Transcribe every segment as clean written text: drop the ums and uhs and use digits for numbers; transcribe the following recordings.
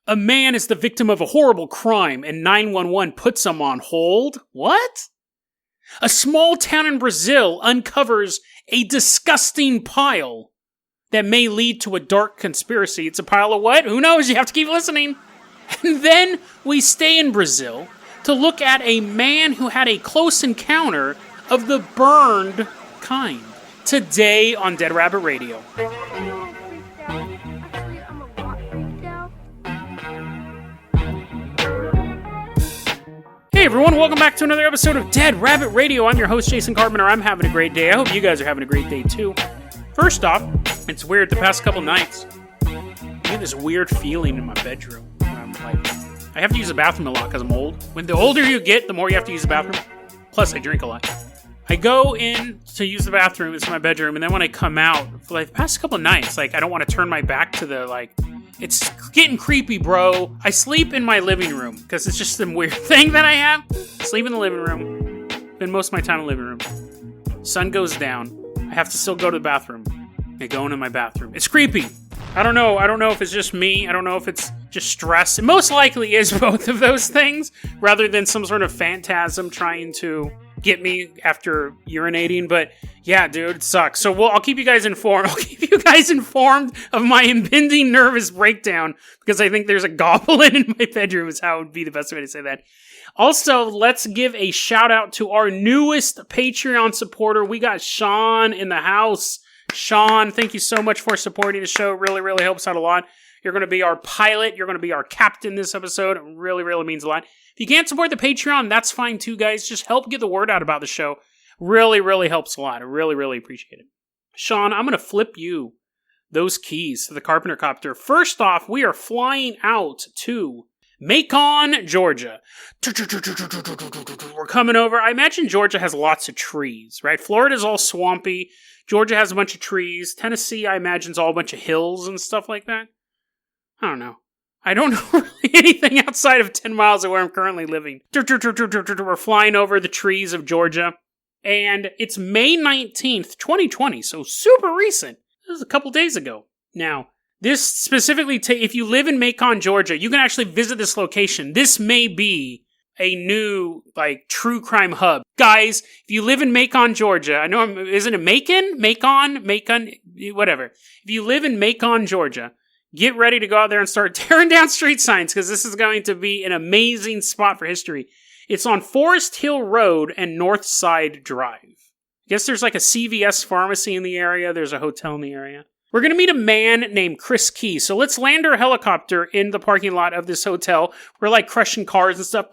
A man is the victim of a horrible crime and 911 puts him on hold? What? A small town in Brazil uncovers a disgusting pile that may lead to a dark conspiracy. It's a pile of what? Who knows? You have to keep listening. And then we stay in Brazil to look at a man who had a close encounter of the burned kind. Today on Dead Rabbit Radio. Hey everyone, welcome back to another episode of Dead Rabbit Radio. I'm your host, Jason Carpenter. I'm having a great day. I hope you guys are having a great day too. First off, it's weird, the past couple nights, I get this weird feeling in my bedroom. I'm like, I have to use the bathroom a lot because I'm old. When the older you get, the more you have to use the bathroom. Plus, I drink a lot. I go in to use the bathroom, it's my bedroom, and then when I come out, for like the past couple nights, like I don't want to turn my back to the, like, it's getting creepy, bro. I sleep in my living room, because it's just some weird thing that I have. Sleep in the living room. Spend most of my time in the living room. Sun goes down. I have to still go to the bathroom. I go into my bathroom. It's creepy. I don't know if it's just me. I don't know if it's just stress. It most likely is both of those things, rather than some sort of phantasm trying to get me after urinating. But yeah, dude, it sucks. So I'll keep you guys informed. I'll keep you guys informed of my impending nervous breakdown, because I think there's a goblin in my bedroom is how it would be the best way to say that. Also, let's give a shout out to our newest Patreon supporter. We got Sean in the house. Sean, thank you so much for supporting the show. It really, really helps out a lot. You're going to be our pilot. You're going to be our captain this episode. It really, really means a lot. If you can't support the Patreon, that's fine too, guys. Just help get the word out about the show. Really, really helps a lot. I really, really appreciate it. Sean, I'm going to flip you those keys to the Carpenter Copter. First off, we are flying out to Macon, Georgia. We're coming over. I imagine Georgia has lots of trees, right? Florida's all swampy. Georgia has a bunch of trees. Tennessee, I imagine, is all a bunch of hills and stuff like that. I don't know. I don't know really anything outside of 10 miles of where I'm currently living. We're flying over the trees of Georgia. And it's May 19th, 2020, so super recent. This is a couple days ago. Now, this specifically, if you live in Macon, Georgia, you can actually visit this location. This may be a new, like, true crime hub. Guys, if you live in Macon, Georgia, I know, isn't it Macon? Macon, whatever. If you live in Macon, Georgia, get ready to go out there and start tearing down street signs, because this is going to be an amazing spot for history. It's on Forest Hill Road and Northside Drive. I guess there's like a CVS pharmacy in the area. There's a hotel in the area. We're going to meet a man named Chris Key. So let's land our helicopter in the parking lot of this hotel. We're like crushing cars and stuff.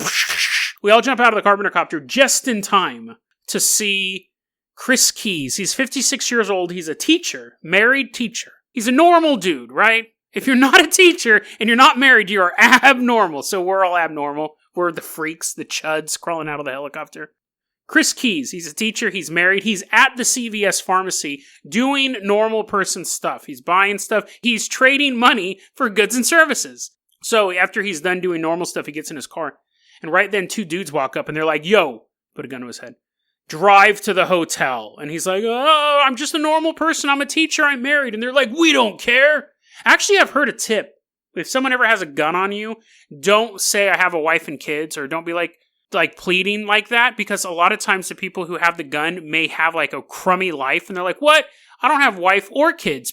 We all jump out of the Carpenter Copter just in time to see Chris Keys. He's 56 years old. He's a teacher, married teacher. He's a normal dude, right? If you're not a teacher and you're not married, you are abnormal. So we're all abnormal. We're the freaks, the chuds crawling out of the helicopter. Chris Keys, he's a teacher, he's married, he's at the CVS pharmacy doing normal person stuff. He's buying stuff, he's trading money for goods and services. So after he's done doing normal stuff, he gets in his car. And right then, two dudes walk up and they're like, yo, put a gun to his head, drive to the hotel. And he's like, oh, I'm just a normal person, I'm a teacher, I'm married. And they're like, we don't care. Actually, I've heard a tip. If someone ever has a gun on you, don't say I have a wife and kids, or don't be like pleading like that, because a lot of times the people who have the gun may have like a crummy life, and they're like, what? I don't have wife or kids.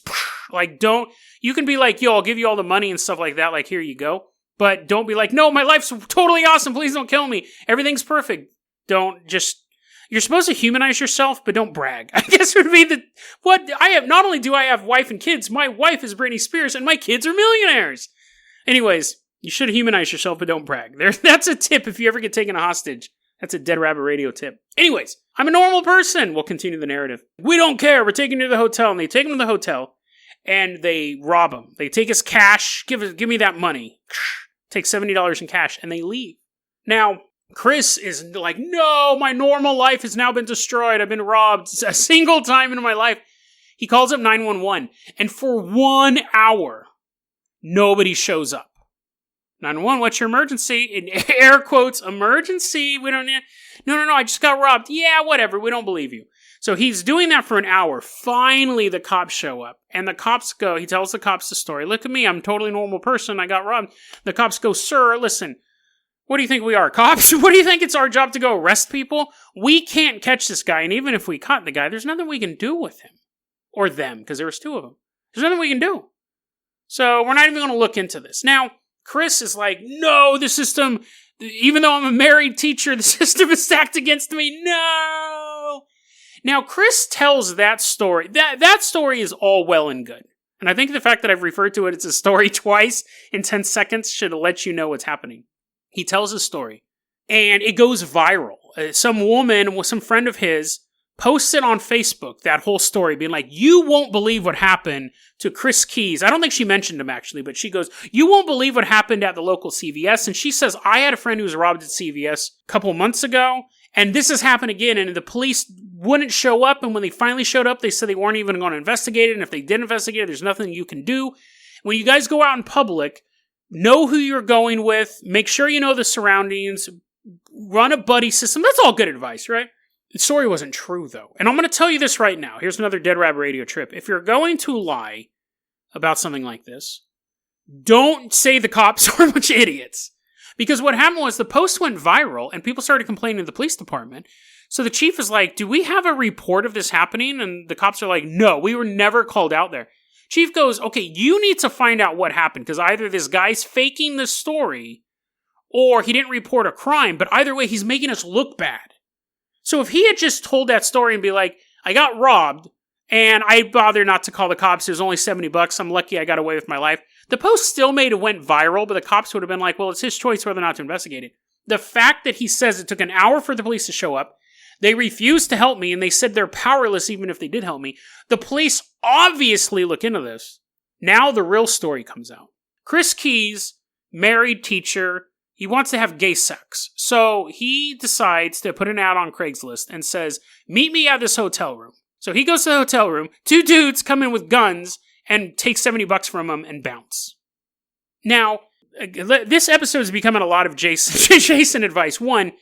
Like, don't, you can be like, yo, I'll give you all the money and stuff like that, like, here you go. But don't be like, no, my life's totally awesome, please don't kill me. Everything's perfect. Don't just, you're supposed to humanize yourself, but don't brag. I guess would be what I have. Not only do I have wife and kids, my wife is Britney Spears and my kids are millionaires. Anyways, you should humanize yourself, but don't brag. That's a tip if you ever get taken hostage. That's a Dead Rabbit Radio tip. Anyways, I'm a normal person. We'll continue the narrative. We don't care. We're taking you to the hotel. And they take him to the hotel, and they rob him. They take his cash. Give me that money. Take $70 in cash, and they leave. Now, Chris is like, no, my normal life has now been destroyed. I've been robbed a single time in my life. He calls up 911, and for 1 hour, nobody shows up. 911, what's your emergency? In air quotes, emergency. We don't need... No, I just got robbed. Yeah, whatever. We don't believe you. So he's doing that for an hour. Finally, the cops show up. And the cops go, he tells the cops the story. Look at me, I'm a totally normal person. I got robbed. The cops go, sir, listen, what do you think we are, cops? What do you think it's our job to go arrest people? We can't catch this guy. And even if we caught the guy, there's nothing we can do with him. Or them, because there was two of them. There's nothing we can do. So we're not even going to look into this. Now, Chris is like, no, the system, even though I'm a married teacher, the system is stacked against me. No! Now, Chris tells that story. That story is all well and good. And I think the fact that I've referred to it as a story twice in 10 seconds should let you know what's happening. He tells his story, and it goes viral. Some woman, some friend of his, posts it on Facebook, that whole story, being like, you won't believe what happened to Chris Keys. I don't think she mentioned him, actually, but she goes, you won't believe what happened at the local CVS. And she says, I had a friend who was robbed at CVS a couple months ago, and this has happened again, and the police wouldn't show up, and when they finally showed up, they said they weren't even going to investigate it, and if they did investigate it, there's nothing you can do. When you guys go out in public, know who you're going with, make sure you know the surroundings, run a buddy system. That's all good advice, right? The story wasn't true, though. And I'm going to tell you this right now. Here's another Dead Rabbit Radio trip. If you're going to lie about something like this, don't say the cops are a bunch of idiots. Because what happened was the post went viral, and people started complaining to the police department. So the chief is like, do we have a report of this happening? And the cops are like, no, we were never called out there. Chief goes, okay, you need to find out what happened, because either this guy's faking the story, or he didn't report a crime, but either way, he's making us look bad. So if he had just told that story and be like, I got robbed, and I bother not to call the cops, it was only $70, I'm lucky I got away with my life, the post still went viral, but the cops would have been like, well, it's his choice whether or not to investigate it. The fact that he says it took an hour for the police to show up, they refused to help me, and they said they're powerless even if they did help me. The police obviously look into this. Now the real story comes out. Chris Keys, married teacher, he wants to have gay sex. So he decides to put an ad on Craigslist and says, meet me at this hotel room. So he goes to the hotel room, two dudes come in with guns and take $70 from him and bounce. Now, this episode is becoming a lot of Jason advice. One,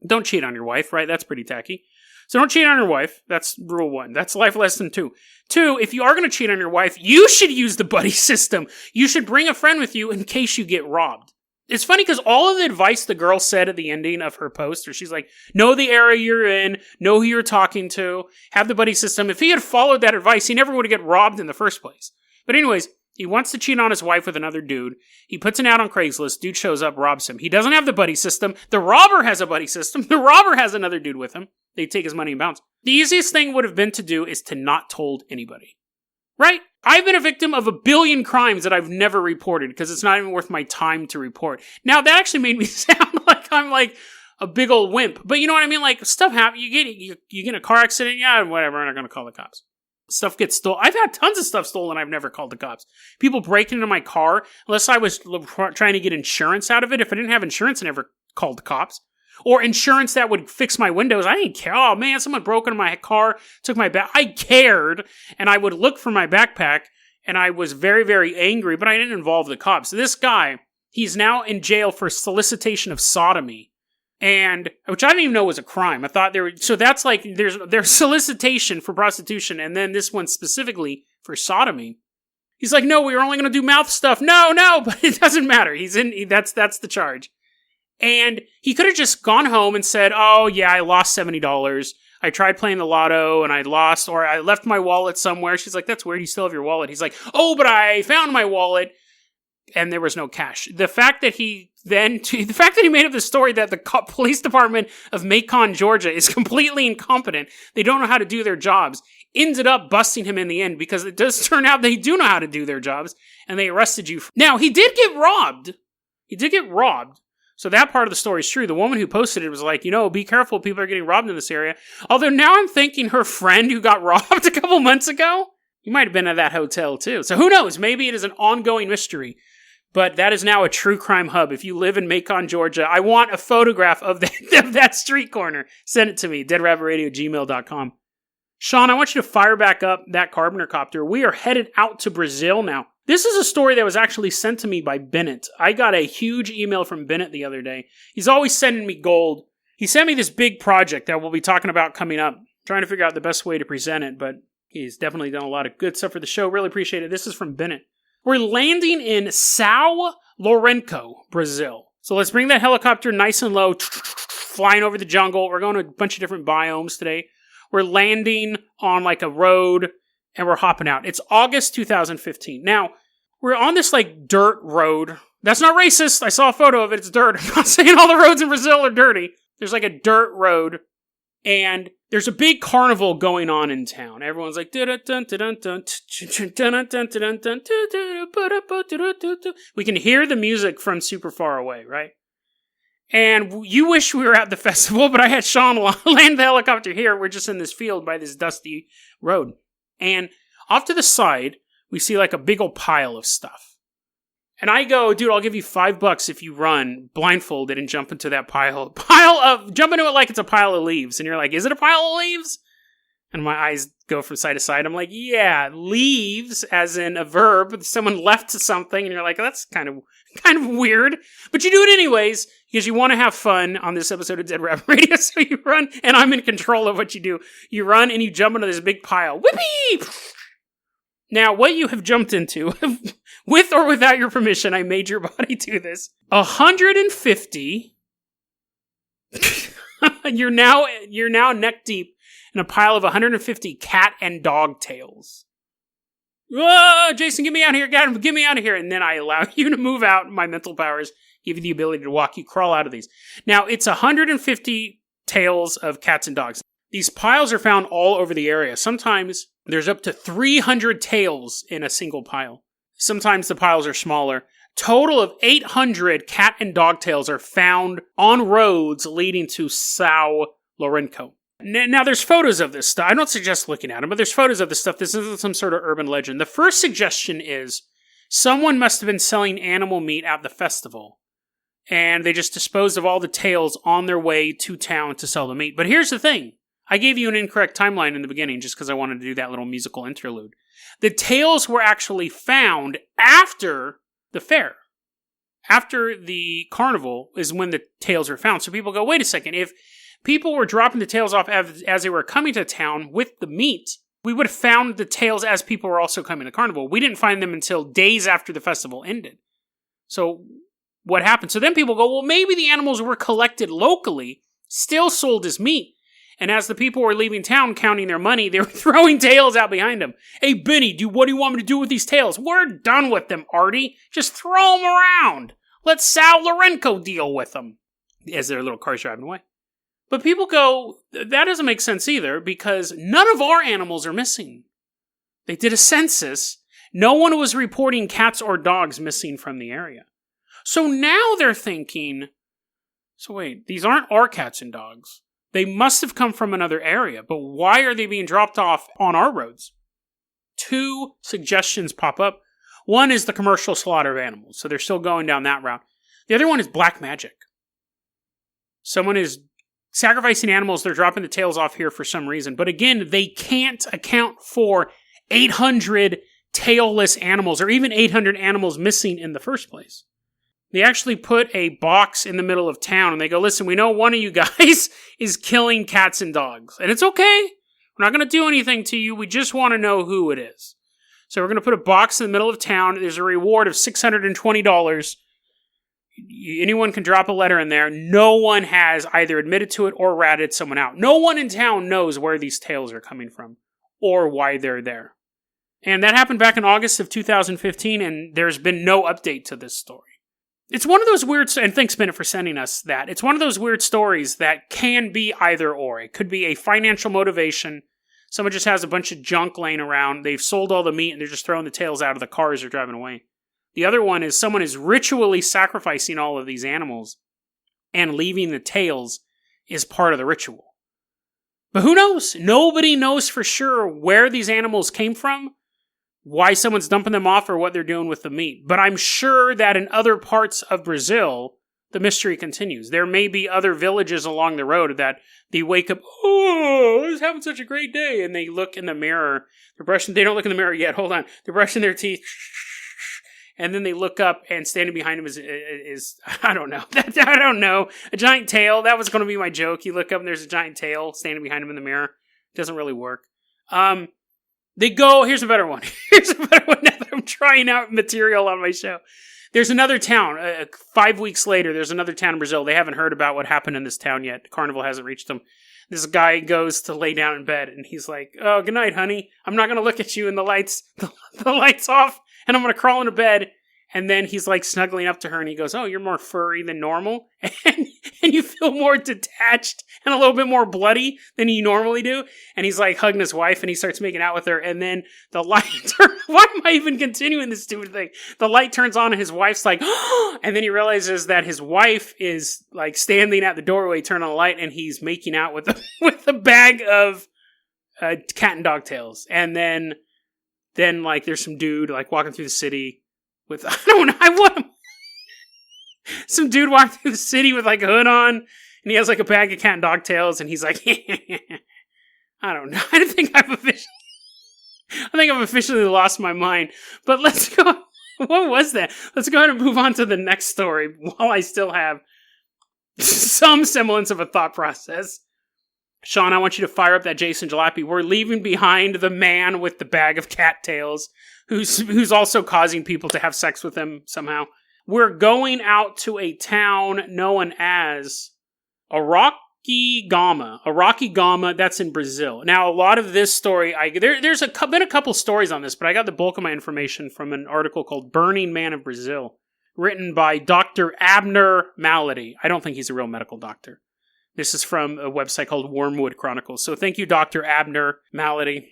don't cheat on your wife, right? That's pretty tacky. So don't cheat on your wife. That's rule one. That's life lesson two. Two, if you are going to cheat on your wife, you should use the buddy system. You should bring a friend with you in case you get robbed. It's funny because all of the advice the girl said at the ending of her post, where she's like, know the area you're in, know who you're talking to, have the buddy system. If he had followed that advice, he never would have get robbed in the first place. But anyways, he wants to cheat on his wife with another dude. He puts an ad on Craigslist. Dude shows up, robs him. He doesn't have the buddy system. The robber has a buddy system. The robber has another dude with him. They take his money and bounce. The easiest thing would have been to do is to not told anybody. Right? I've been a victim of a billion crimes that I've never reported because it's not even worth my time to report. Now, that actually made me sound like I'm like a big old wimp. But you know what I mean? Like, stuff happens. You get in a car accident. Yeah, whatever. I'm not going to call the cops. Stuff gets stolen. I've had tons of stuff stolen. I've never called the cops. People breaking into my car, unless I was trying to get insurance out of it. If I didn't have insurance, I never called the cops. Or insurance that would fix my windows. I didn't care. Oh man, someone broke into my car, took my bag. I cared, and I would look for my backpack, and I was very, very angry, but I didn't involve the cops. This guy, he's now in jail for solicitation of sodomy. And, which I didn't even know was a crime. I thought so that's like, there's solicitation for prostitution, and then this one specifically for sodomy. He's like, no, we were only going to do mouth stuff. No, but it doesn't matter. That's the charge. And he could have just gone home and said, oh yeah, I lost $70. I tried playing the lotto and I lost, or I left my wallet somewhere. She's like, that's weird. You still have your wallet. He's like, oh, but I found my wallet and there was no cash. The fact that he made up the story that the police department of Macon, Georgia is completely incompetent. They don't know how to do their jobs. Ended up busting him in the end because it does turn out they do know how to do their jobs and they arrested you. Now, he did get robbed. So that part of the story is true. The woman who posted it was like, be careful, people are getting robbed in this area. Although now I'm thinking her friend who got robbed a couple months ago, he might have been at that hotel too. So who knows? Maybe it is an ongoing mystery. But that is now a true crime hub. If you live in Macon, Georgia, I want a photograph of that street corner. Send it to me, deadrabbitradio@gmail.com. Sean, I want you to fire back up that Carpenter copter. We are headed out to Brazil now. This is a story that was actually sent to me by Bennett. I got a huge email from Bennett the other day. He's always sending me gold. He sent me this big project that we'll be talking about coming up. Trying to figure out the best way to present it, but he's definitely done a lot of good stuff for the show. Really appreciate it. This is from Bennett. We're landing in São Lourenço, Brazil. So let's bring that helicopter nice and low, flying over the jungle. We're going to a bunch of different biomes today. We're landing on like a road, and we're hopping out. It's August 2015. Now, we're on this like dirt road. That's not racist. I saw a photo of it. It's dirt. I'm not saying all the roads in Brazil are dirty. There's like a dirt road, and there's a big carnival going on in town. Everyone's like, we can hear the music from super far away, right? And you wish we were at the festival, but I had Sean land the helicopter here. We're just in this field by this dusty road. And off to the side, we see like a big old pile of stuff. And I go, dude, I'll give you $5 if you run blindfolded and jump into that jump into it like it's a pile of leaves. And you're like, is it a pile of leaves? And my eyes go from side to side. I'm like, yeah, leaves, as in a verb. Someone left something, and you're like, that's kind of weird. But you do it anyways, because you want to have fun on this episode of Dead Rabbit Radio. So you run, and I'm in control of what you do. You run, and you jump into this big pile. Whippy! Now, what you have jumped into, with or without your permission, I made your body do this. 150. You're now neck deep in a pile of 150 cat and dog tails. Whoa, Jason, get me out of here. Get me out of here. And then I allow you to move out. My mental powers give you the ability to walk. You crawl out of these. Now, it's 150 tails of cats and dogs. These piles are found all over the area. Sometimes there's up to 300 tails in a single pile. Sometimes the piles are smaller. Total of 800 cat and dog tails are found on roads leading to São Lourenço. Now, there's photos of this stuff. I don't suggest looking at them, but there's photos of this stuff. This isn't some sort of urban legend. The first suggestion is someone must have been selling animal meat at the festival, and they just disposed of all the tails on their way to town to sell the meat. But here's the thing. I gave you an incorrect timeline in the beginning just because I wanted to do that little musical interlude. The tails were actually found after the fair. After the carnival is when the tails were found. So people go, wait a second, if people were dropping the tails off as they were coming to town with the meat, we would have found the tails as people were also coming to carnival. We didn't find them until days after the festival ended. So what happened? So then people go, well, maybe the animals were collected locally, still sold as meat. And as the people were leaving town counting their money, they were throwing tails out behind them. Hey, Benny, what do you want me to do with these tails? We're done with them, Artie. Just throw them around. Let São Lourenço deal with them. As their little cars driving away. But people go, that doesn't make sense either, because none of our animals are missing. They did a census. No one was reporting cats or dogs missing from the area. So now they're thinking, so wait, these aren't our cats and dogs. They must have come from another area, but why are they being dropped off on our roads? Two suggestions pop up. One is the commercial slaughter of animals, so they're still going down that route. The other one is black magic. Someone is sacrificing animals, they're dropping the tails off here for some reason. But again, they can't account for 800 tailless animals, or even 800 animals missing in the first place. They actually put a box in the middle of town, and they go, listen, we know one of you guys is killing cats and dogs. And it's okay. We're not going to do anything to you. We just want to know who it is. So we're going to put a box in the middle of town. There's a reward of $620. Anyone can drop a letter in there. No one has either admitted to it or ratted someone out. No one in town knows where these tails are coming from or why they're there. And that happened back in August of 2015, and there's been no update to this story. It's one of those weird, and thanks, Bennett, for sending us that. It's one of those weird stories that can be either or. It could be a financial motivation. Someone just has a bunch of junk laying around. They've sold all the meat, and they're just throwing the tails out of the cars they're driving away. The other one is someone is ritually sacrificing all of these animals, and leaving the tails is part of the ritual. But who knows? Nobody knows for sure where these animals came from, why someone's dumping them off, or what they're doing with the meat. But I'm sure that in other parts of Brazil, the mystery continues. There may be other villages along the road that they wake up, oh, I was having such a great day, and they look in the mirror. They don't look in the mirror yet, hold on. They're brushing their teeth, and then they look up, and standing behind them is I don't know. I don't know. A giant tail. That was going to be my joke. You look up, and there's a giant tail standing behind them in the mirror. Doesn't really work. They go, here's a better one. Here's a better one now that I'm trying out material on my show. There's another town. 5 weeks later, there's another town in Brazil. They haven't heard about what happened in this town yet. The carnival hasn't reached them. This guy goes to lay down in bed, and he's like, oh, good night, honey. I'm not going to look at you, and the light's off, and I'm going to crawl into bed. And then he's like snuggling up to her, and he goes, oh, you're more furry than normal. And you feel more detached and a little bit more bloody than you normally do. And he's like hugging his wife, and he starts making out with her. And then the light turns. Why am I even continuing this stupid thing? The light turns on, and his wife's like, oh! And then he realizes that his wife is like standing at the doorway, turn on the light, and he's making out with a bag of cat and dog tails. And then like there's some dude like walking through the city. With, I don't know, I want him. Some dude walked through the city with like a hood on, and he has like a bag of cat and dog tails, and he's like, I don't know. I think I've officially lost my mind. But let's go. What was that? Let's go ahead and move on to the next story while I still have some semblance of a thought process. Sean, I want you to fire up that Jason Jalopy. We're leaving behind the man with the bag of cat tails, who's also causing people to have sex with him somehow. We're going out to a town known as Araçariguama, that's in Brazil. Now, a lot of this story, there's been a couple stories on this, but I got the bulk of my information from an article called Burning Man of Brazil, written by Dr. Abner Malady. I don't think he's a real medical doctor. This is from a website called Wormwood Chronicles. So thank you, Dr. Abner Malady.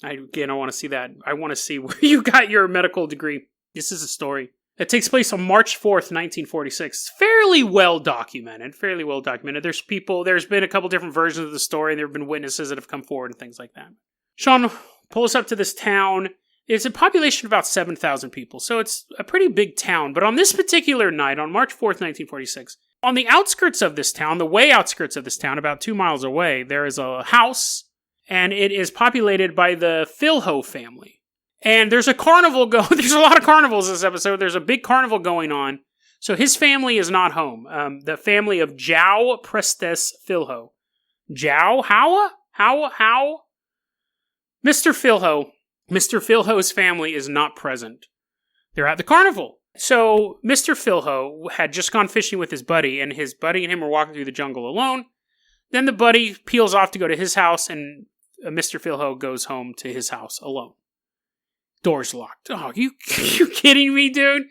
I want to see that. I want to see where you got your medical degree. This is a story that takes place on March 4th, 1946. Fairly well documented. There's been a couple different versions of the story. There have been witnesses that have come forward and things like that. Sean, pull us up to this town. It's a population of about 7,000 people, so it's a pretty big town. But on this particular night, on March 4th, 1946, on the outskirts of this town, the way outskirts of this town, about 2 miles away, there is a house, and it is populated by the Filho family. And there's a carnival there's a lot of carnivals this episode. There's a big carnival going on. So his family is not home. The family of João Prestes Filho. João? How? Mr. Filho's family is not present. They're at the carnival. So Mr. Filho had just gone fishing with his buddy, and his buddy and him were walking through the jungle alone. Then the buddy peels off to go to his house, and Mr. Filho goes home to his house alone. Door's locked. Oh, you kidding me, dude?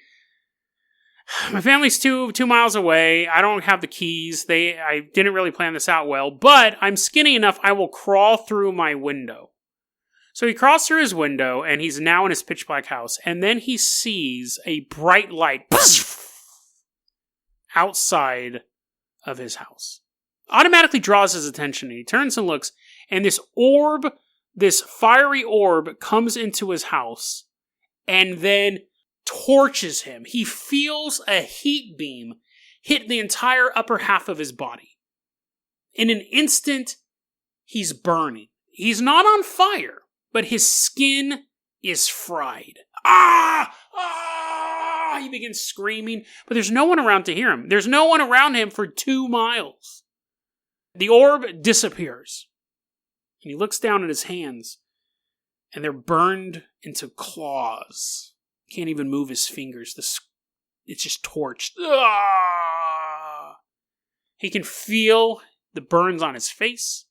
My family's two miles away. I don't have the keys. I didn't really plan this out well, but I'm skinny enough I will crawl through my window. So he crawls through his window, and he's now in his pitch black house, and then he sees a bright light outside of his house. Automatically draws his attention, and he turns and looks, and this fiery orb comes into his house, and then torches him. He feels a heat beam hit the entire upper half of his body. In an instant, he's burning. He's not on fire, but his skin is fried. Ah! Ah! He begins screaming, but there's no one around to hear him. There's no one around him for 2 miles. The orb disappears, and he looks down at his hands, and they're burned into claws. Can't even move his fingers. It's just torched. Ah! He can feel the burns on his face.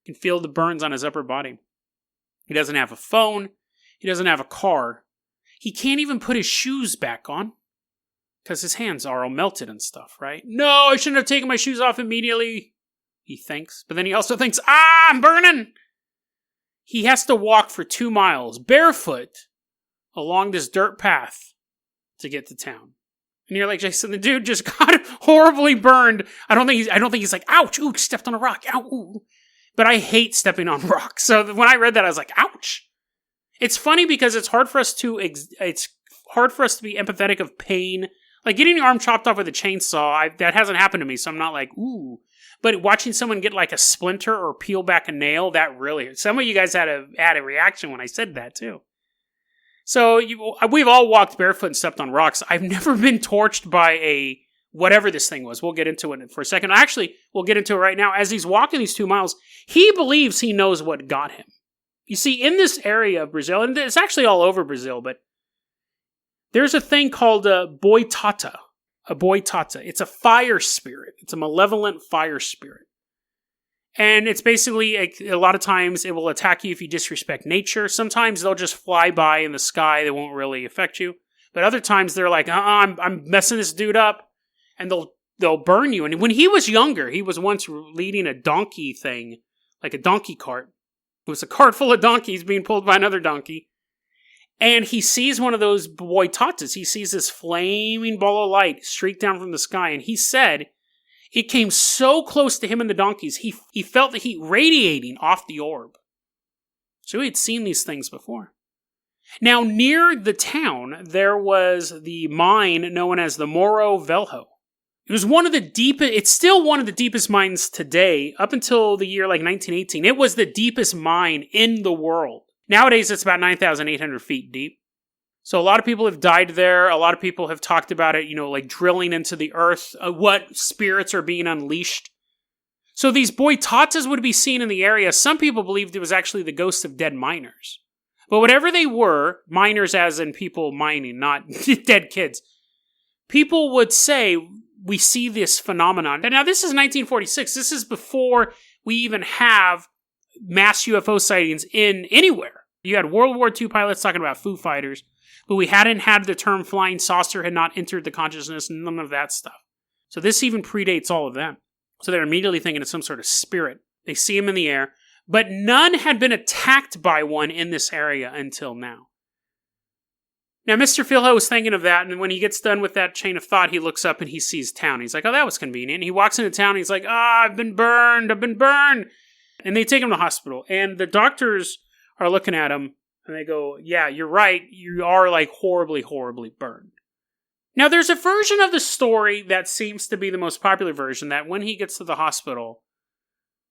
He can feel the burns on his upper body. He doesn't have a phone. He doesn't have a car. He can't even put his shoes back on because his hands are all melted and stuff, right? No, I shouldn't have taken my shoes off immediately, he thinks. But then he also thinks, I'm burning! He has to walk for 2 miles, barefoot, along this dirt path to get to town. And you're like, Jason, the dude just got horribly burned. I don't think he's like, ouch, ooh, stepped on a rock, ow, ooh. But I hate stepping on rocks. So when I read that, I was like, ouch. It's funny because it's hard for us to be empathetic of pain. Like getting your arm chopped off with a chainsaw, that hasn't happened to me, so I'm not like, ooh. But watching someone get like a splinter or peel back a nail, that really, some of you guys had a reaction when I said that too. So we've all walked barefoot and stepped on rocks. I've never been torched by a whatever this thing was. We'll get into it for a second. Actually, we'll get into it right now. As he's walking these 2 miles, he believes he knows what got him. You see, in this area of Brazil, and it's actually all over Brazil, but there's a thing called a Boytate. A Boytate. It's a fire spirit. It's a malevolent fire spirit. And it's basically, a lot of times, it will attack you if you disrespect nature. Sometimes they'll just fly by in the sky. They won't really affect you. But other times, they're like, I'm messing this dude up. And they'll burn you. And when he was younger, he was once leading a donkey thing, like a donkey cart. It was a cart full of donkeys being pulled by another donkey. And he sees one of those Boytates. He sees this flaming ball of light streak down from the sky. And he said it came so close to him and the donkeys, he felt the heat radiating off the orb. So he had seen these things before. Now, near the town, there was the mine known as the Morro Velho. It was one of the deepest, it's still one of the deepest mines today, up until the year like 1918. It was the deepest mine in the world. Nowadays, it's about 9,800 feet deep. So a lot of people have died there. A lot of people have talked about it, like drilling into the earth, what spirits are being unleashed. So these Boytates would be seen in the area. Some people believed it was actually the ghosts of dead miners. But whatever they were, miners as in people mining, not dead kids, people would say, we see this phenomenon. And now this is 1946. This is before we even have mass UFO sightings in anywhere. You had World War II pilots talking about Foo Fighters, but we hadn't had the term flying saucer had not entered the consciousness, none of that stuff. So this even predates all of them. So they're immediately thinking of some sort of spirit. They see him in the air, but none had been attacked by one in this area until now. Now, Mr. Philho was thinking of that, and when he gets done with that chain of thought, he looks up and he sees town. He's like, oh, that was convenient. And he walks into town and he's like, I've been burned. And they take him to the hospital. And the doctors are looking at him and they go, yeah, you're right. You are like horribly, horribly burned. Now, there's a version of the story that seems to be the most popular version, that when he gets to the hospital,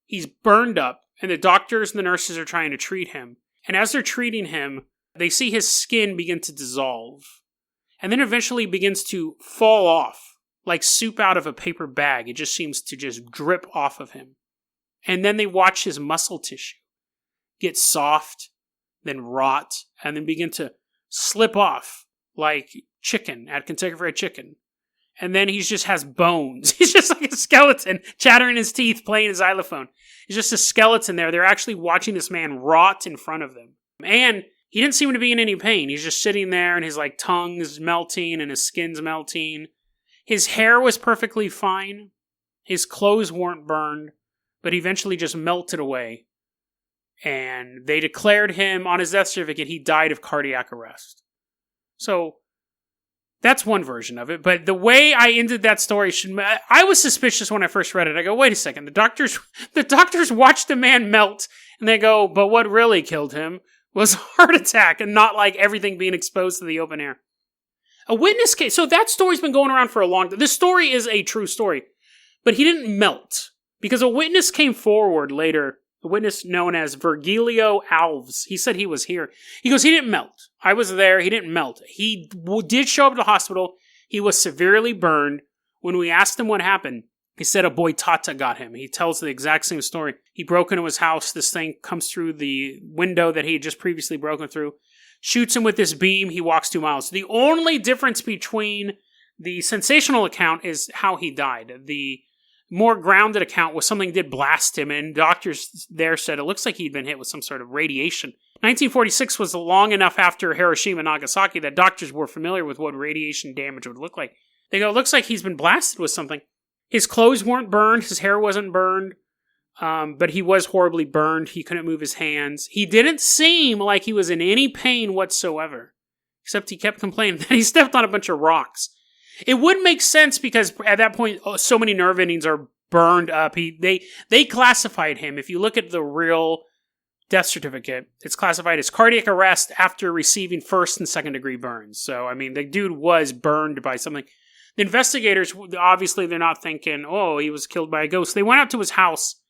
he's burned up and the doctors and the nurses are trying to treat him. And as they're treating him, they see his skin begin to dissolve. And then eventually begins to fall off, like soup out of a paper bag. It just seems to just drip off of him. And then they watch his muscle tissue get soft, then rot, and then begin to slip off like chicken at Kentucky Fried Chicken. And then he just has bones. He's just like a skeleton, chattering his teeth, playing his xylophone. He's just a skeleton there. They're actually watching this man rot in front of them. And he didn't seem to be in any pain. He's just sitting there and his tongue is melting and his skin's melting. His hair was perfectly fine. His clothes weren't burned, but eventually just melted away. And they declared him, on his death certificate, he died of cardiac arrest. So that's one version of it. But the way I ended that story, I was suspicious when I first read it. I go, wait a second. The doctors watched the man melt, and they go, but what really killed him was a heart attack and not like everything being exposed to the open air. A witness case. So that story's been going around for a long time. This story is a true story. But he didn't melt. Because a witness came forward later, a witness known as Virgilio Alves. He said he was here. He goes, he didn't melt. I was there. He didn't melt. He did show up at the hospital. He was severely burned. When we asked him what happened, he said a Boytate got him. He tells the exact same story. He broke into his house. This thing comes through the window that he had just previously broken through. Shoots him with this beam. He walks 2 miles. The only difference between the sensational account is how he died. The more grounded account was something did blast him, and doctors there said it looks like he'd been hit with some sort of radiation. 1946 was long enough after Hiroshima and Nagasaki that doctors were familiar with what radiation damage would look like. They go, it looks like he's been blasted with something. His clothes weren't burned, his hair wasn't burned, but he was horribly burned. He couldn't move his hands. He didn't seem like he was in any pain whatsoever, except he kept complaining that he stepped on a bunch of rocks. It would make sense because at that point, so many nerve endings are burned up. They classified him. If you look at the real death certificate, it's classified as cardiac arrest after receiving first and second degree burns. So, I mean, the dude was burned by something. The investigators, obviously, they're not thinking, oh, he was killed by a ghost. They went out to his house,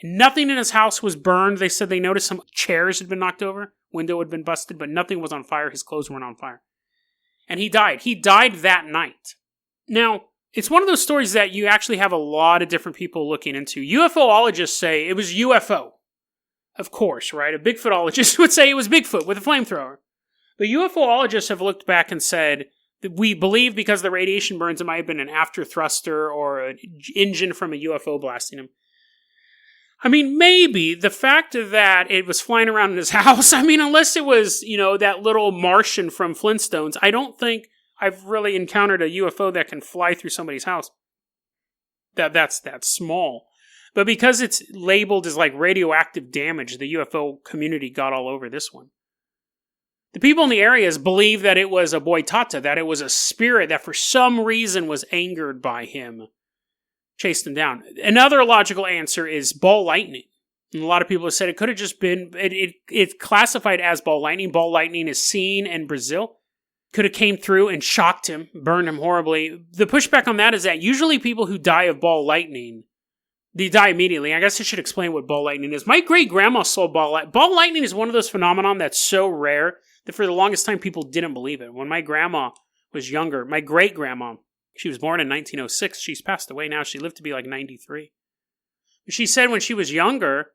and nothing in his house was burned. They said they noticed some chairs had been knocked over, window had been busted, but nothing was on fire. His clothes weren't on fire. And he died. He died that night. Now, It's one of those stories that you actually have a lot of different people looking into. UFOologists say it was UFO. Of course, right? A Bigfootologist would say it was Bigfoot with a flamethrower. But UFOologists have looked back and said that we believe because the radiation burns, it might have been an after thruster or an engine from a UFO blasting him. I mean, maybe the fact that it was flying around in his house, I mean, unless it was, that little Martian from Flintstones, I don't think I've really encountered a UFO that can fly through somebody's house. That's that small. But because it's labeled as like radioactive damage, the UFO community got all over this one. The people in the areas believe that it was a Boytate, that it was a spirit that for some reason was angered by him, chased him down. Another logical answer is ball lightning. And a lot of people have said it could have just been, it's classified as ball lightning. Ball lightning is seen in Brazil. Could have came through and shocked him, burned him horribly. The pushback on that is that usually people who die of ball lightning, they die immediately. I guess I should explain what ball lightning is. My great-grandma saw ball lightning. Ball lightning is one of those phenomenon that's so rare that for the longest time people didn't believe it. When my grandma was younger, my great-grandma, she was born in 1906. She's passed away now. She lived to be like 93. She said when she was younger,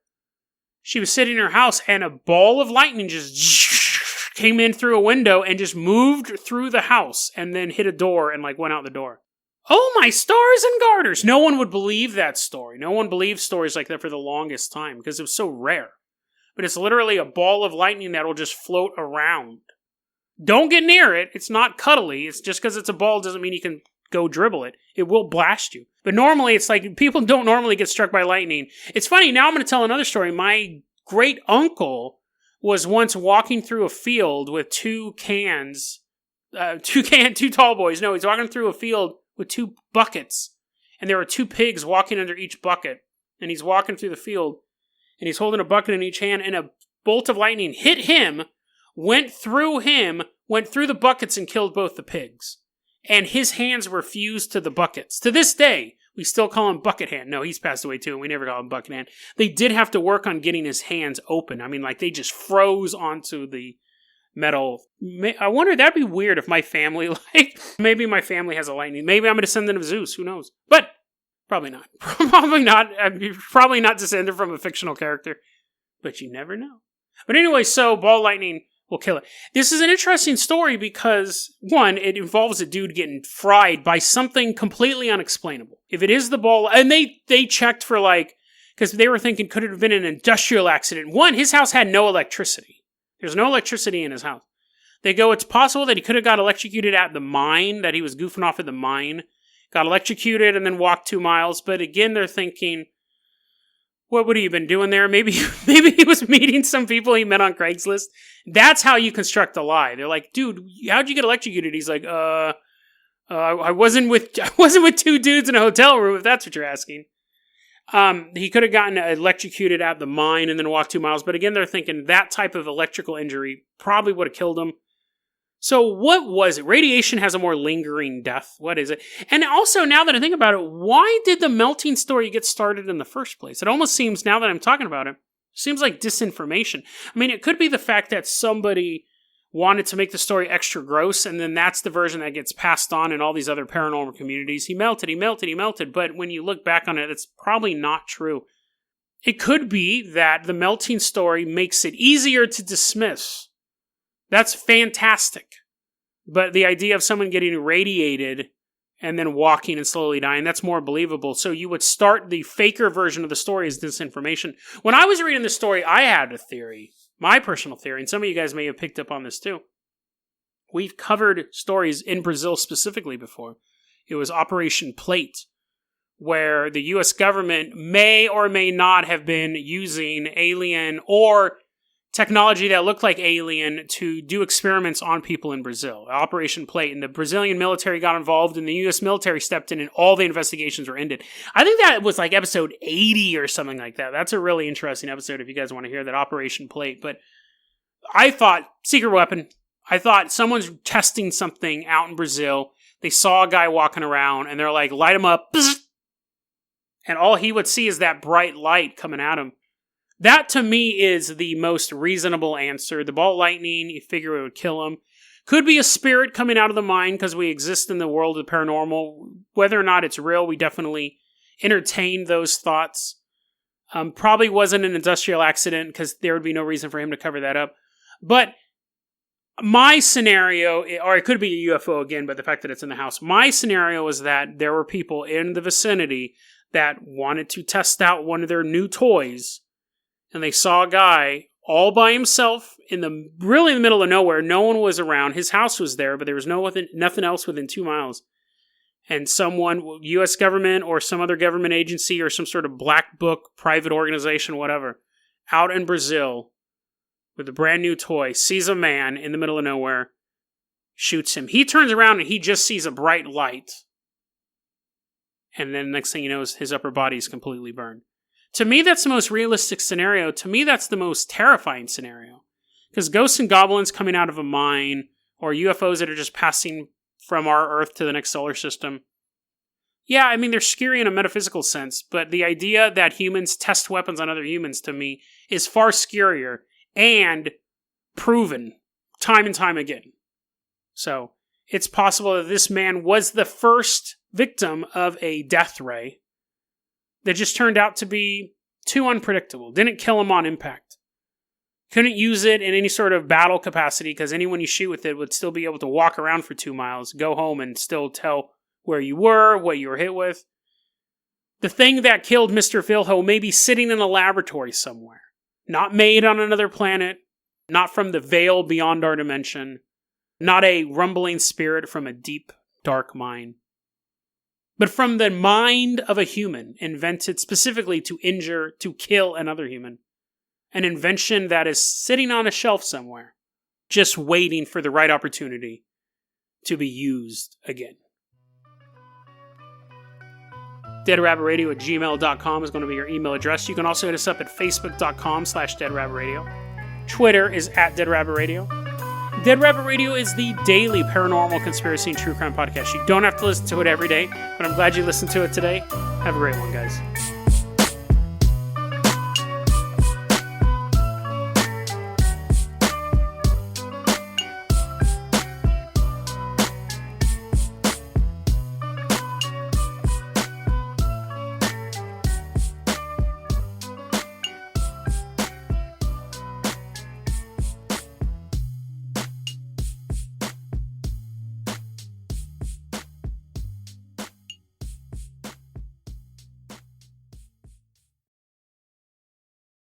she was sitting in her house and a ball of lightning just came in through a window and just moved through the house and then hit a door and like went out the door. Oh, my stars and garters! No one would believe that story. No one believed stories like that for the longest time because it was so rare. But it's literally a ball of lightning that will just float around. Don't get near it. It's not cuddly. It's just because it's a ball doesn't mean you can go dribble it. It will blast you. But normally, it's like people don't normally get struck by lightning. It's funny. Now I'm going to tell another story. My great uncle was once walking through a field with two tall boys. No, he's walking through a field with two buckets. And there were two pigs walking under each bucket. And he's walking through the field. And he's holding a bucket in each hand. And a bolt of lightning hit him, went through the buckets and killed both the pigs. And his hands were fused to the buckets. To this day, we still call him Bucket Hand. No, he's passed away too, and we never call him Bucket Hand. They did have to work on getting his hands open. I mean, like, they just froze onto the metal. I wonder, that'd be weird if my family, maybe my family has a lightning. Maybe I'm a descendant of Zeus, who knows? But, probably not. Probably not. I'm probably not descended from a fictional character. But you never know. But anyway, so, ball lightning will kill it. This is an interesting story because, one, it involves a dude getting fried by something completely unexplainable. If it is the ball, and they checked for because they were thinking, could it have been an industrial accident? One, his house had no electricity. There's no electricity in his house. They go, it's possible that he could have got electrocuted at the mine, that he was goofing off at the mine, got electrocuted and then walked 2 miles. But again, they're thinking, what would he have been doing there? Maybe he was meeting some people he met on Craigslist. That's how you construct a lie. They're like, dude, how'd you get electrocuted? He's like, I wasn't with 2 dudes in a hotel room, if that's what you're asking. He could have gotten electrocuted at the mine and then walked 2 miles. But again, they're thinking that type of electrical injury probably would have killed him. So what was it? Radiation has a more lingering death. What is it? And also, now that I think about it, why did the melting story get started in the first place? It almost seems, now that I'm talking about it, seems like disinformation. I mean, it could be the fact that somebody wanted to make the story extra gross, and then that's the version that gets passed on in all these other paranormal communities. He melted. But when you look back on it, it's probably not true. It could be that the melting story makes it easier to dismiss. That's fantastic. But the idea of someone getting radiated and then walking and slowly dying, that's more believable. So you would start the faker version of the story as disinformation. When I was reading the story, I had a theory, my personal theory, and some of you guys may have picked up on this too. We've covered stories in Brazil specifically before. It was Operation Plate, where the U.S. government may or may not have been using alien or technology that looked like alien to do experiments on people in Brazil. Operation Plate. And the Brazilian military got involved and the U.S. military stepped in and all the investigations were ended. I think that was like episode 80 or something like that. That's a really interesting episode if you guys want to hear that, Operation Plate. But I thought, secret weapon. I thought someone's testing something out in Brazil. They saw a guy walking around and they're like, light him up. And all he would see is that bright light coming at him. That, to me, is the most reasonable answer. The ball lightning, you figure it would kill him. Could be a spirit coming out of the mind because we exist in the world of the paranormal. Whether or not it's real, we definitely entertain those thoughts. Probably wasn't an industrial accident because there would be no reason for him to cover that up. But my scenario, or it could be a UFO again, but the fact that it's in the house. My scenario was that there were people in the vicinity that wanted to test out one of their new toys. And they saw a guy all by himself in the middle of nowhere. No one was around. His house was there, but there was nothing else within 2 miles. And someone, U.S. government or some other government agency or some sort of black book, private organization, whatever, out in Brazil with a brand new toy, sees a man in the middle of nowhere, shoots him. He turns around and he just sees a bright light. And then next thing you know, his upper body is completely burned. To me, that's the most realistic scenario. To me, that's the most terrifying scenario. Because ghosts and goblins coming out of a mine, or UFOs that are just passing from our Earth to the next solar system. Yeah, I mean, they're scary in a metaphysical sense, but the idea that humans test weapons on other humans, to me, is far scarier and proven time and time again. So, it's possible that this man was the first victim of a death ray that just turned out to be too unpredictable. Didn't kill him on impact. Couldn't use it in any sort of battle capacity because anyone you shoot with it would still be able to walk around for 2 miles, go home, and still tell where you were, what you were hit with. The thing that killed Mr. Vilho may be sitting in a laboratory somewhere. Not made on another planet. Not from the veil beyond our dimension. Not a rumbling spirit from a deep, dark mine. But from the mind of a human, invented specifically to injure, to kill another human. An invention that is sitting on a shelf somewhere, just waiting for the right opportunity to be used again. DeadRabbitRadio@gmail.com is going to be your email address. You can also hit us up at Facebook.com/DeadRabbitRadio. Twitter is @DeadRabbitRadio. Dead Rabbit Radio is the daily paranormal conspiracy and true crime podcast. You don't have to listen to it every day, but I'm glad you listened to it today. Have a great one, guys.